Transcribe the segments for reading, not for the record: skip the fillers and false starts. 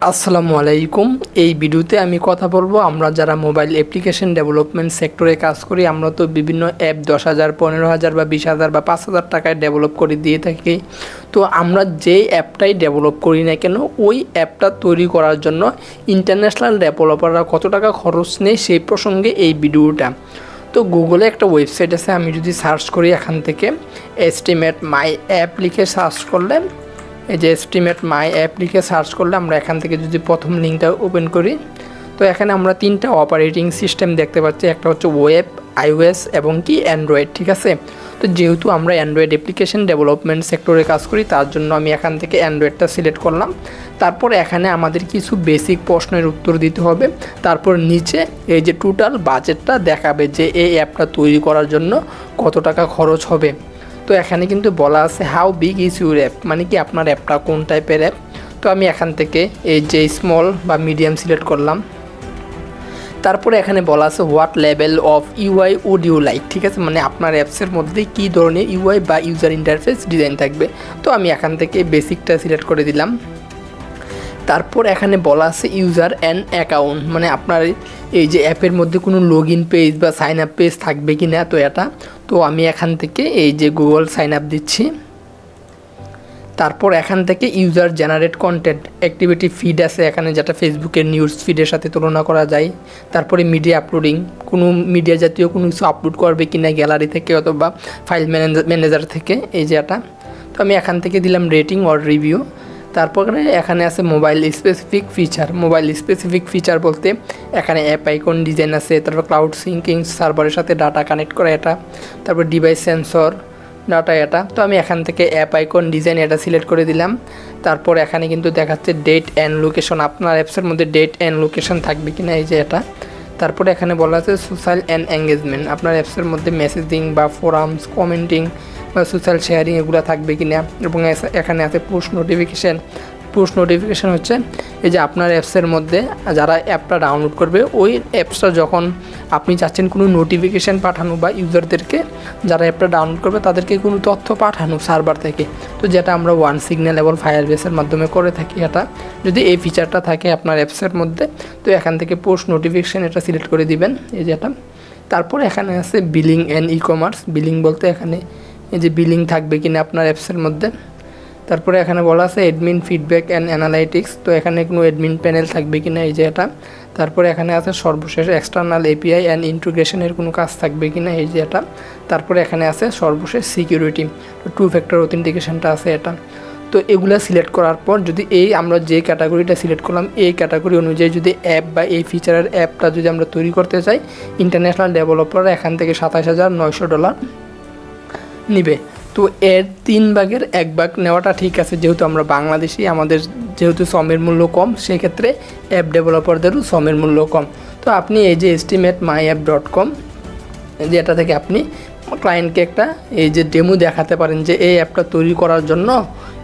আসসালামু আলাইকুম। এই ভিডিওতে আমি কথা বলবো আমরা যারা মোবাইল অ্যাপ্লিকেশন ডেভেলপমেন্ট সেক্টরে কাজ করি, আমরা তো বিভিন্ন অ্যাপ 10,000, 15,000 বা 20,000 বা 5,000 টাকায় ডেভেলপ করে দিয়ে থাকি। তো আমরা যেই অ্যাপটাই ডেভেলপ করি না কেন, ওই অ্যাপটা তৈরি করার জন্য ইন্টারন্যাশনাল ডেভেলপাররা কত টাকা খরচ নেয় সেই প্রসঙ্গে এই ভিডিওটা। তো গুগলে একটা ওয়েবসাইট আছে, আমি যদি সার্চ করি এখান থেকে এস্টিমেট মাই অ্যাপ লিখে সার্চ করলে, এই যে এস্টিমেট মাই অ্যাপ লিখে সার্চ করলে আমরা এখান থেকে যদি প্রথম লিঙ্কটা ওপেন করি, তো এখানে আমরা তিনটা অপারেটিং সিস্টেম দেখতে পাচ্ছি। একটা হচ্ছে ওয়েব, আইওএস এবং কি অ্যান্ড্রয়েড, ঠিক আছে। তো যেহেতু আমরা অ্যান্ড্রয়েড অ্যাপ্লিকেশন ডেভেলপমেন্ট সেক্টরে কাজ করি, তার জন্য আমি এখান থেকে অ্যান্ড্রয়েডটা সিলেক্ট করলাম। তারপর এখানে আমাদের কিছু বেসিক প্রশ্নের উত্তর দিতে হবে। তারপর নিচে এই যে টোটাল বাজেটটা দেখাবে যে এই অ্যাপটা তৈরি করার জন্য কত টাকা খরচ হবে। তো এখানে কিন্তু বলা আছে how big is your app, মানে কি আপনার অ্যাপটা কোন টাইপের অ্যাপ। তো আমি এখান থেকে এই যে স্মল বা মিডিয়াম সিলেক্ট করলাম। তারপরে এখানে বলা আছে what level of UI would you like, ঠিক আছে, মানে আপনার অ্যাপসের মধ্যে কী ধরনের ইউআই বা ইউজার ইন্টারফেস ডিজাইন থাকবে। তো আমি এখান থেকে বেসিকটা সিলেক্ট করে দিলাম। তারপর এখানে বলা আছে ইউজার অ্যান্ড অ্যাকাউন্ট, মানে আপনার এই যে অ্যাপের মধ্যে কোনো লগ ইন পেজ বা সাইন আপ পেজ থাকবে কি না। তো আমি এখান থেকে এই যে গুগল সাইন আপ দিচ্ছি। তারপর এখান থেকে user generate content activity feed আছে এখানে, যেটা ফেসবুকের নিউজ ফিডের সাথে তুলনা করা যায়। তারপরে মিডিয়া আপলোডিং, কোনো মিডিয়া জাতীয় কোনো কিছু আপলোড করবে কিনা গ্যালারি থেকে অথবা ফাইল ম্যানেজার থেকে, এই যে এটা। তো আমি এখান থেকে দিলাম রেটিং অর রিভিউ। তারপরে এখানে আছে mobile specific feature. Mobile specific feature বলতে এখানে অ্যাপ আইকন ডিজাইন আছে, তারপর ক্লাউড সিঙ্কিং, সার্ভারের সাথে ডাটা কানেক্ট করা এটা, তারপর ডিভাইস সেন্সর ডাটা এটা। তো আমি এখান থেকে অ্যাপ আইকন ডিজাইন এটা সিলেক্ট করে দিলাম। তারপর এখানে কিন্তু দেখাচ্ছে ডেট অ্যান্ড লোকেশন, আপনার অ্যাপসের মধ্যে ডেট অ্যান্ড লোকেশন থাকবে কিনা, এই যে এটা। তারপরে এখানে বলা আছে সোশ্যাল অ্যান্ড এঙ্গেজমেন্ট, আপনার অ্যাপসের মধ্যে মেসেজিং বা ফোরামস, কমেন্টিং বা সোশ্যাল শেয়ারিং এগুলো থাকবে কিনা। এবং এখানে আছে পুশ নোটিফিকেশান। পুশ নোটিফিকেশান হচ্ছে এই যে আপনার অ্যাপসের মধ্যে যারা অ্যাপটা ডাউনলোড করবে, ওই অ্যাপসটা যখন আপনি চাচ্ছেন কোনো নোটিফিকেশান পাঠানো বা ইউজারদেরকে যারা অ্যাপটা ডাউনলোড করবে তাদেরকে কোনো তথ্য পাঠানো সার্ভার থেকে, তো যেটা আমরা ওয়ান সিগন্যাল এবং ফায়ারবেসের মাধ্যমে করে থাকি। এটা যদি এই ফিচারটা থাকে আপনার অ্যাপসের মধ্যে, তো এখান থেকে পোস্ট নোটিফিকেশান এটা সিলেক্ট করে দিবেন, এই যেটা। তারপর এখানে আছে billing and e commerce. Billing বলতে এখানে এই যে বিলিং থাকবে কিনা আপনার অ্যাপসের মধ্যে। তারপরে এখানে বলা আছে অ্যাডমিন ফিডব্যাক অ্যান্ড অ্যানালাইটিক্স, তো এখানে কোনো অ্যাডমিন প্যানেল থাকবে কিনা, এই যে এটা। তারপরে এখানে আছে সর্বশেষ এক্সটার্নাল এপিআই অ্যান্ড ইন্টিগ্রেশনের কোনো কাজ থাকবে কিনা, এই যে এটা। তারপরে এখানে আছে সর্বশেষ সিকিউরিটি, টু ফ্যাক্টর অথেন্টিকেশনটা আছে এটা। তো এগুলা সিলেক্ট করার পর যদি আমরা যে ক্যাটাগরিটা সিলেক্ট করলাম, এই ক্যাটাগরি অনুযায়ী যদি অ্যাপ বা এই ফিচারের অ্যাপটা যদি আমরা তৈরি করতে চাই, ইন্টারন্যাশনাল ডেভেলপাররা এখান থেকে $27,900 নিবে। তো এর 3 ভাগের 1 ভাগ নেওয়াটা ঠিক আছে, যেহেতু আমরা বাংলাদেশি, আমাদের যেহেতু শ্রমের মূল্য কম, সেক্ষেত্রে অ্যাপ ডেভেলপারদেরও শ্রমের মূল্য কম। তো আপনি এই যে estimatemyapp.com, যেটা থেকে আপনি ক্লায়েন্টকে একটা এই যে ডেমো দেখাতে পারেন যে এই অ্যাপটা তৈরি করার জন্য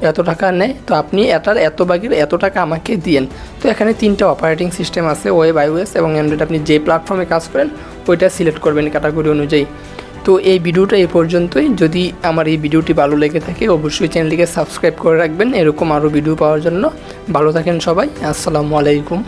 এত টাকা নেয়, তো আপনি এটার এত ভাগের এত টাকা আমাকে দিয়েন। তো এখানে 3টা অপারেটিং সিস্টেম আছে, ওয়েব, আইওএস এবং অ্যান্ড্রয়েড। আপনি যে প্ল্যাটফর্মে কাজ করেন ওইটা সিলেক্ট করবেন ক্যাটাগরি অনুযায়ী। তো এই ভিডিওটা এই পর্যন্তই। যদি আমার এই ভিডিওটি ভালো লেগে থাকে অবশ্যই চ্যানেলটিকে সাবস্ক্রাইব করে রাখবেন এরকম আরও ভিডিও পাওয়ার জন্য। ভালো থাকেন সবাই, আসসালামু আলাইকুম।